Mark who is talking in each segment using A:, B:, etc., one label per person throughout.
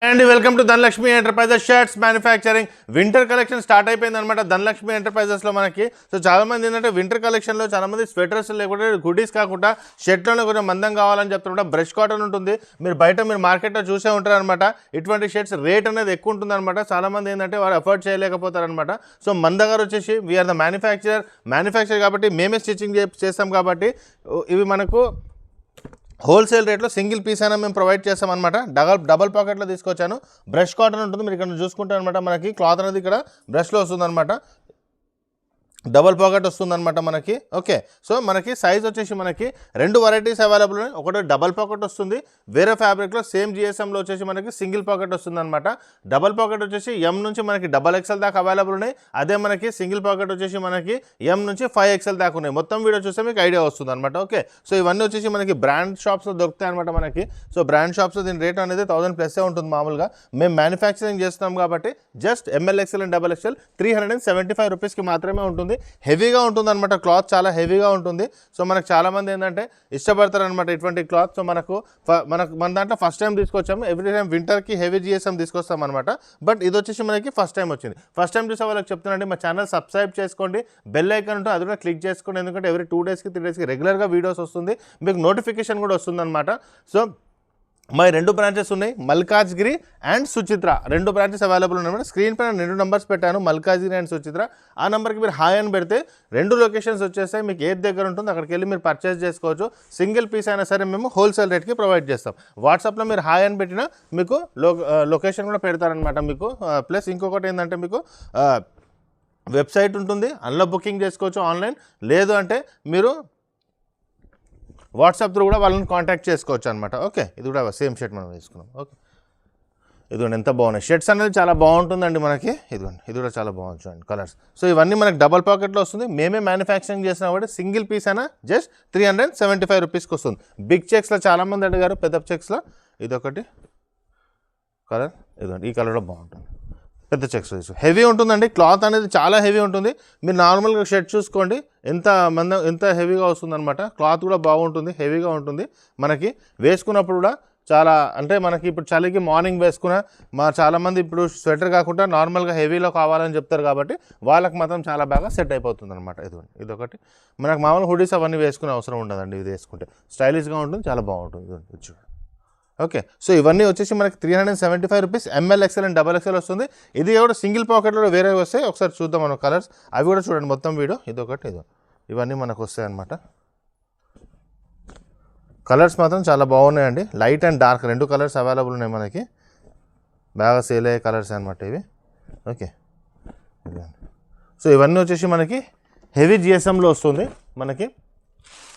A: And welcome to Dhanalakshmi enterprises shirts manufacturing. Winter collection start అయిపోయింది అనమాట ధనలక్ష్మి ఎంటర్ప్రైజెస్లో మనకి. సో చాలామంది ఏంటంటే వింటర్ కలెక్షన్లో చాలామంది స్వెటర్స్ లేకుంటే గుడీస్ కాకుండా షర్ట్లోనే కొంచెం మందం కావాలని చెప్తుంటే బ్రష్ కాటన్ ఉంటుంది. మీరు మార్కెట్లో చూసే ఉంటారు అనమాట. ఇటువంటి షర్ట్స్ రేట్ అనేది ఎక్కువ ఉంటుంది అనమాట. చాలామంది ఏంటంటే వారు అఫోర్డ్ చేయలేకపోతారనమాట. సో మన దగ్గర వచ్చేసి వీఆర్ ద మ్యానుఫ్యాక్చర్ కాబట్టి మేమే స్టిచ్చింగ్ చేస్తాం కాబట్టి ఇవి మనకు హోల్సేల్ రేట్లో సింగిల్ పీస్ అయినా మేము ప్రొవైడ్ చేస్తాం అనమాట. డబల్ పాకెట్లో తీసుకొచ్చాను. బ్రష్ కాటన్ ఉంటుంది, మీరు ఇక్కడ చూసుకుంటారు అనమాట. మనకి క్లాత్ అనేది ఇక్కడ బ్రష్లో వస్తుంది అనమాట. డబల్ పాకెట్ వస్తుందన్నమాట మనకి. ఓకే, సో మనకి సైజ్ వచ్చేసి మనకి రెండు వెరైటీస్ అవైలబుల్ ఉన్నాయి. ఒకటి డబల్ పాకెట్ వస్తుంది, వేరే ఫ్యాబ్రిక్లో సేమ్ జిఎస్ఎంలో వచ్చేసి మనకి సింగిల్ పాకెట్ వస్తుంది అనమాట. డబల్ పాకెట్ వచ్చేసి ఎం నుంచి మనకి XXL దాకా అవైలబుల్ ఉన్నాయి. అదే మనకి సింగిల్ పాకెట్ వచ్చేసి మనకి ఎం నుంచి 5XL దాకా ఉన్నాయి. మొత్తం వీడియో చూస్తే మీకు ఐడియా వస్తుంది అనమాట. ఓకే, సో ఇవన్నీ వచ్చేసి మనకి బ్రాండ్ షాప్స్లో దొరుకుతాయి అనమాట మనకి. సో బ్రాండ్ షాప్స్లో దీని రేట్ అనేది 1000+ ఉంటుంది మామూలుగా. మేము మ్యానుఫ్యాక్చరింగ్ చేస్తున్నాం కాబట్టి just ML XL and XXL 375 రూపీస్కి మాత్రమే ఉంటుంది. హెవీగా ఉంటుంది అనమాట, క్లాత్ చాలా హెవీగా ఉంటుంది. సో మనకు చాలామంది ఏంటంటే ఇష్టపడతారు అనమాట ఇటువంటి క్లాత్. సో మన దాంట్లో ఫస్ట్ టైం తీసుకొచ్చాము. ఎవ్రీ టైం వింటర్కి హెవీ జిఎస్ఎం తీసుకొస్తాం అనమాట. బట్ ఇది వచ్చేసి మనకి ఫస్ట్ టైం వచ్చింది. ఫస్ట్ టైం చూసే వాళ్ళకి చెప్తున్నాండి, మా ఛానల్ సబ్స్క్రైబ్ చేసుకోండి, బెల్ ఐకాన్ ఉంటుంది, అది కూడా క్లిక్ చేసుకోండి. ఎందుకంటే ఎవ్రీ 2 డేస్కి 3 డేస్కి రెగ్యులర్గా వీడియోస్ వస్తుంది, మీకు నోటిఫికేషన్ కూడా వస్తుంది అనమాట. సో మా 2 బ్రాంచెస్ ఉన్నాయి, Malkajgiri and Suchitra. 2 branches available ఉన్నాయి. స్క్రీన్ పైన 2 నెంబర్స్ పెట్టాను, మల్కాజ్గిరి అండ్ సుచిత్ర. ఆ నెంబర్కి మీరు హాయ్ అని పెడితే 2 లొకేషన్స్ వచ్చేస్తాయి. మీకు ఏది దగ్గర ఉంటుందో అక్కడికి వెళ్ళి మీరు పర్చేస్ చేసుకోవచ్చు. సింగిల్ పీస్ అయినా సరే మేము హోల్సేల్ రేట్కి ప్రొవైడ్ చేస్తాం. వాట్సాప్లో మీరు హాయ్ అని పెట్టినా మీకు లొకేషన్ కూడా పెడతారనమాట మీకు. ప్లస్ ఇంకొకటి ఏంటంటే మీకు వెబ్సైట్ ఉంటుంది, అందులో బుకింగ్ చేసుకోవచ్చు ఆన్లైన్. లేదు అంటే మీరు వాట్సాప్ త్రూ కూడా వాళ్ళని కాంటాక్ట్ చేసుకోవచ్చు అనమాట. ఓకే, ఇది కూడా సేమ్ షర్ట్ మనం వేసుకున్నాం. ఓకే, ఇదిగోండి ఎంత బాగున్నాయి షర్ట్స్ అనేది, చాలా బాగుంటుందండి మనకి. ఇదిగోండి ఇది కూడా చాలా బాగుంది చూడండి కలర్స్. సో ఇవన్నీ మనకి డబల్ పాకెట్లో వస్తుంది. మేమే మ్యానుఫ్యాక్చరింగ్ చేసిన కాబట్టి సింగిల్ పీస్ అయినా జస్ట్ 375 రూపీస్కి వస్తుంది. బిగ్ చెక్స్లో చాలామంది అడిగారు, పెద్ద చెక్స్లో ఇదొకటి కలర్. ఇదిగోండి ఈ కలర్ కూడా బాగుంటుంది, పెద్ద చెక్స్ తీసు. హెవీ ఉంటుందండి, క్లాత్ అనేది చాలా హెవీ ఉంటుంది. మీరు నార్మల్గా షర్ట్ చూసుకోండి ఎంత హెవీగా వస్తుందన్నమాట. క్లాత్ కూడా బాగుంటుంది, హెవీగా ఉంటుంది. మనకి వేసుకున్నప్పుడు కూడా చాలా, అంటే మనకి ఇప్పుడు చలికి మార్నింగ్ చాలామంది ఇప్పుడు స్వెటర్ కాకుండా నార్మల్గా హెవీలో కావాలని చెప్తారు కాబట్టి వాళ్ళకి మాత్రం చాలా బాగా సెట్ అయిపోతుంది అనమాట. ఇదొకటి మనకు మామూలు హుడీస్ అవన్నీ వేసుకునే అవసరం ఉండదండి. ఇది వేసుకుంటే స్టైలిష్గా ఉంటుంది, చాలా బాగుంటుంది. ఇది చూడండి. ఓకే, సో ఇవన్నీ వచ్చేసి మనకి 375 rupees. ML XL and XXL వస్తుంది. ఇది కూడా సింగిల్ పాకెట్లో వేరే వస్తాయి. ఒకసారి చూద్దాం మనం కలర్స్, అవి కూడా చూడండి మొత్తం వీడియో. ఇదొకటి ఇవన్నీ మనకు వస్తాయి అన్నమాట. కలర్స్ మాత్రం చాలా బాగున్నాయండి, light and dark 2 colours available ఉన్నాయి మనకి. బాగా సేల్ అయ్యే కలర్స్ అనమాట ఇవి. ఓకే, సో ఇవన్నీ వచ్చేసి మనకి హెవీ జిఎస్ఎంలో వస్తుంది మనకి.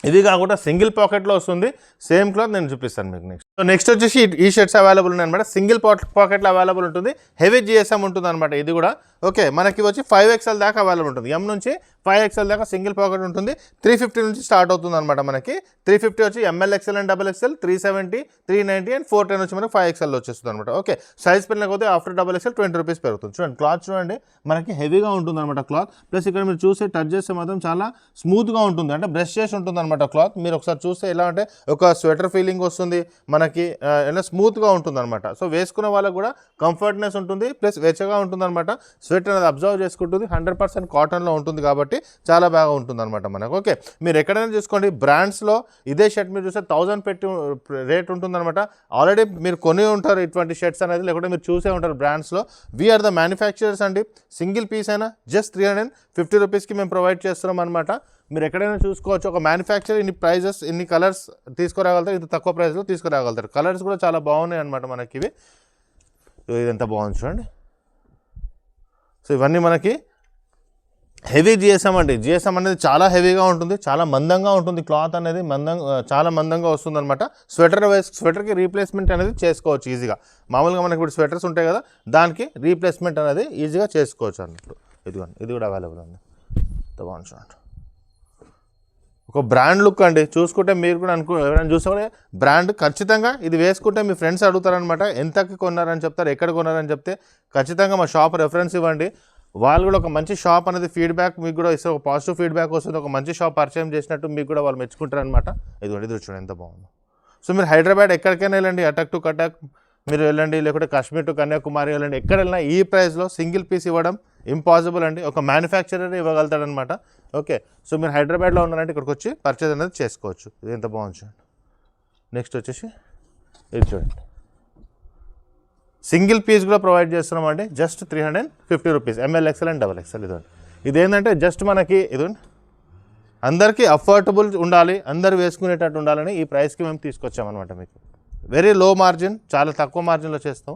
A: ఇది కాకుండా సింగిల్ పాకెట్లో వస్తుంది. సేమ్ క్లాత్ నేను చూపిస్తాను మీకు నెక్స్ట్. సో నెక్స్ట్ వచ్చేసి ఈ షర్ట్స్ అవైలబుల్ ఉన్నాయి అనమాట. సింగిల్ పాకెట్లో అవైలబుల్ ఉంటుంది, హెవీ జిఎస్ఎం ఉంటుంది అనమాట ఇది కూడా. ఓకే, మనకి వచ్చి 5XL దాకా అవైలబుల్ ఉంటుంది. ఎం నుంచి 5XL దాకా సింగిల్ పాకెట్ ఉంటుంది. 350 నుంచి స్టార్ట్ అవుతుంది అనమాట మనకి. 350 వచ్చి ML XL and XXL, 370, 390 and 410 వచ్చి మనకి 5XL వచ్చేస్తుంది అనమాట. ఓకే, సైజ్ పెరిగిపోతే ఆఫ్టర్ XXL 20 రూపీస్ పెరుగుతుంది. చూడండి క్లాత్ చూడండి, మనకి హెవీగా ఉంటుంది అనమాట క్లాత్. ప్లస్ ఇక్కడ మీరు చూస్తే టచ్ చేస్తే మాత్రం చాలా స్మూత్గా ఉంటుంది, అంటే బ్రష్ చేసి ఉంటుంది అనమాట క్లాత్. మీరు ఒకసారి చూస్తే ఎలా అంటే ఒక స్వెటర్ ఫీలింగ్ వస్తుంది మనకి, ఎలా స్మూత్గా ఉంటుంది అనమాట. సో వేసుకున్న వాళ్ళకి కూడా కంఫర్ట్నెస్ ఉంటుంది, ప్లస్ వెచ్చగా ఉంటుంది అనమాట. స్వెటర్ అనేది అబ్జర్వ్ చేసుకుంటుంది. 100% కాటన్లో ఉంటుంది కాబట్టి చాలా బాగా ఉంటుంది అనమాట మనకు. ఓకే, మీరు ఎక్కడైనా చూసుకోండి బ్రాండ్స్లో ఇదే షర్ట్ మీరు చూస్తే 1000 పెట్టి రేట్ ఉంటుందన్నమాట. ఆల్రెడీ మీరు కొని ఉంటారు ఇటువంటి షర్ట్స్ అనేది, లేకుంటే మీరు చూసే ఉంటారు బ్రాండ్స్లో. వీఆర్ ద మ్యానుఫ్యాక్చరర్స్ అండి. సింగిల్ పీస్ అయినా జస్ట్ 350 రూపీస్కి మేము ప్రొవైడ్ చేస్తున్నాం అనమాట. మీరు ఎక్కడైనా చూసుకోవచ్చు, ఒక మ్యానుఫ్యాక్చర్ ఇన్ని ప్రైజెస్, ఇన్ని కలర్స్ తీసుకురాగలుగుతారు, ఇంత తక్కువ ప్రైస్లో తీసుకురాగలుగుతారు. కలర్స్ కూడా చాలా బాగున్నాయి అనమాట మనకి ఇవి. ఇది ఎంత బాగుంది చూడండి. సో ఇవన్నీ మనకి హెవీ జిఎస్ఎం అండి. జిఎస్ఎం అనేది చాలా హెవీగా ఉంటుంది, చాలా మందంగా ఉంటుంది. క్లాత్ అనేది చాలా మందంగా వస్తుంది అనమాట. స్వెటర్కి రీప్లేస్మెంట్ అనేది చేసుకోవచ్చు ఈజీగా. మామూలుగా మనకి ఇప్పుడు స్వెటర్స్ ఉంటాయి కదా, దానికి రీప్లేస్మెంట్ అనేది ఈజీగా చేసుకోవచ్చు అన్నట్టు. ఇది కూడా అవైలబుల్ ఉంది. బాగుంది చూడండి, ఒక బ్రాండ్ లుక్ అండి. చూసుకుంటే మీరు కూడా ఎవరైనా చూస్తే బ్రాండ్ ఖచ్చితంగా ఇది వేసుకుంటే మీ ఫ్రెండ్స్ అడుగుతారనమాట, ఎంతకి కొన్నారని చెప్తారు, ఎక్కడ కొన్నారని చెప్తే ఖచ్చితంగా మా షాప్ రెఫరెన్స్ ఇవ్వండి. వాళ్ళు కూడా ఒక మంచి షాప్ అనేది ఫీడ్బ్యాక్ మీకు కూడా ఇస్తే, ఒక పాజిటివ్ ఫీడ్బ్యాక్ వస్తుంది. ఒక మంచి షాప్ పరిచయం చేసినట్టు మీకు కూడా వాళ్ళు మెచ్చుకుంటారు అనమాట. ఇది చూడండి ఎంత బాగుందో. సో మీరు హైదరాబాద్ ఎక్కడికైనా వెళ్ళండి, అటాక్ టు కటాక్ మీరు వెళ్ళండి, లేకుంటే కాశ్మీర్ టు కన్యాకుమారి వెళ్ళండి, ఎక్కడ వెళ్ళినా ఈ ప్రైస్లో సింగిల్ పీస్ ఇవ్వడం ఇంపాసిబుల్ అండి. ఒక మ్యానుఫ్యాక్చరర్ ఇవ్వగలుగుతాడనమాట. ఓకే, సో మీరు హైదరాబాద్లో ఉన్నారంటే ఇక్కడికి వచ్చి పర్చేజ్ అనేది చేసుకోవచ్చు. ఇది ఎంత బాగుంది చూడండి. నెక్స్ట్ వచ్చేసి ఇది చూడండి, సింగిల్ పీస్ కూడా ప్రొవైడ్ చేస్తున్నామండి. Just 350 rupees, ML XL and XXL. ఇదండి, ఇదేంటంటే జస్ట్ మనకి ఇదండి అందరికీ అఫోర్డబుల్ ఉండాలి, అందరు వేసుకునేటట్టు ఉండాలని ఈ ప్రైస్కి మేము తీసుకొచ్చామన్నమాట. మీకు వెరీ లో మార్జిన్, చాలా తక్కువ మార్జిన్లో చేస్తాం.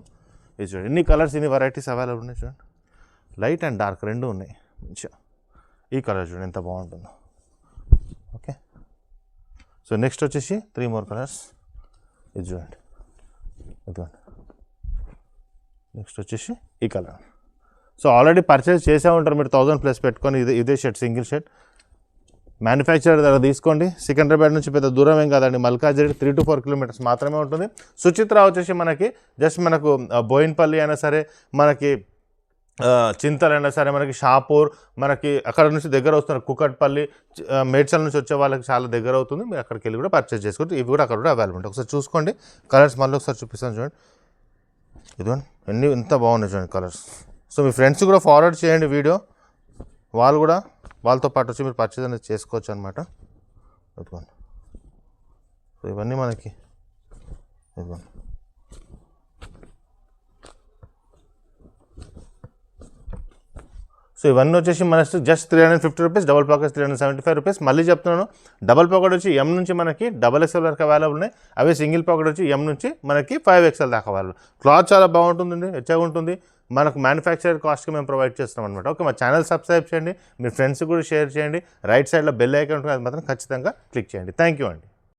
A: ఇది చూడండి, ఇన్ని కలర్స్, ఇన్ని వెరైటీస్ అవైలబుల్ ఉన్నాయి. చూడండి, లైట్ అండ్ డార్క్ రెండు ఉన్నాయి మంచిగా. ఈ కలర్ చూడండి ఎంత బాగుంటుందో. ఓకే, సో నెక్స్ట్ వచ్చేసి 3 more కలర్స్. ఇది చూడండి, ఇదిగోండి. నెక్స్ట్ వచ్చేసి ఈ కలర్. సో ఆల్రెడీ పర్చేస్ చేసే ఉంటారు మీరు 1000+ పెట్టుకొని. ఇదే షర్ట్, సింగిల్ షర్ట్ మ్యానుఫ్యాక్చరర్ దగ్గర తీసుకోండి. సికింద్రాబాద్ నుంచి పెద్ద దూరం ఏం కాదండి, మల్కాజిగిరి 3 to 4 kilometers మాత్రమే ఉంటుంది. సుచిత్ర వచ్చేసి మనకి జస్ట్ మనకు బోయిన్పల్లి అయినా సరే, మనకి చింతల్ అయినా సరే, మనకి షాపూర్, మనకి అక్కడ నుంచి దగ్గర వస్తున్నారు. కుకట్పల్లి, మేడ్చల్ నుంచి వచ్చే వాళ్ళకి చాలా దగ్గర అవుతుంది. మీరు అక్కడికి వెళ్ళి కూడా పర్చేస్ చేసుకోవచ్చు. ఇవి కూడా అక్కడ కూడా అవైలబుల్ ఉంటాయి. ఒకసారి చూసుకోండి కలర్స్, మళ్ళీ ఒకసారి చూపిస్తాను చూడండి. ఇదిగోండి ఎంత బాగున్నాయి చూడండి కలర్స్. సో మీ ఫ్రెండ్స్ కూడా ఫార్వర్డ్ చేయండి వీడియో, వాళ్ళు కూడా వాళ్ళతో పాటు వచ్చి మీరు పర్చేజ్ అనేది చేసుకోవచ్చు అనమాట. ఇదిగోండి, సో ఇవన్నీ మనకి ఇదిగోండి. సో ఇవన్నీ వచ్చేసి మనకి just 350 rupees, double pockets 375 rupees. మళ్ళీ చెప్తున్నాను, డబల్ పాకెట్ వచ్చి M నుంచి మనకి XXL వరకు అవైలబుల్ ఉన్నాయి. అవే సింగిల్ పాకెట్ వచ్చి M నుంచి మనకి 5XL దాకా అవైలబుల్. క్లాత్ చాలా బాగుంటుందండి, హెచ్చగా ఉంటుంది. మనకు మ్యానుఫ్యాక్చరర్ కాస్ట్కి మేము ప్రొవైడ్ చేస్తున్నాం అనమాట. ఓకే, మా ఛానల్ సబ్స్క్రైబ్ చేయండి, మీ ఫ్రెండ్స్ కూడా షేర్ చేయండి. రైట్ సైడ్లో బెల్ ఐకాన్ ఉంటుంది, అది మాత్రం ఖచ్చితంగా క్లిక్ చేయండి. థ్యాంక్ యూ అండి.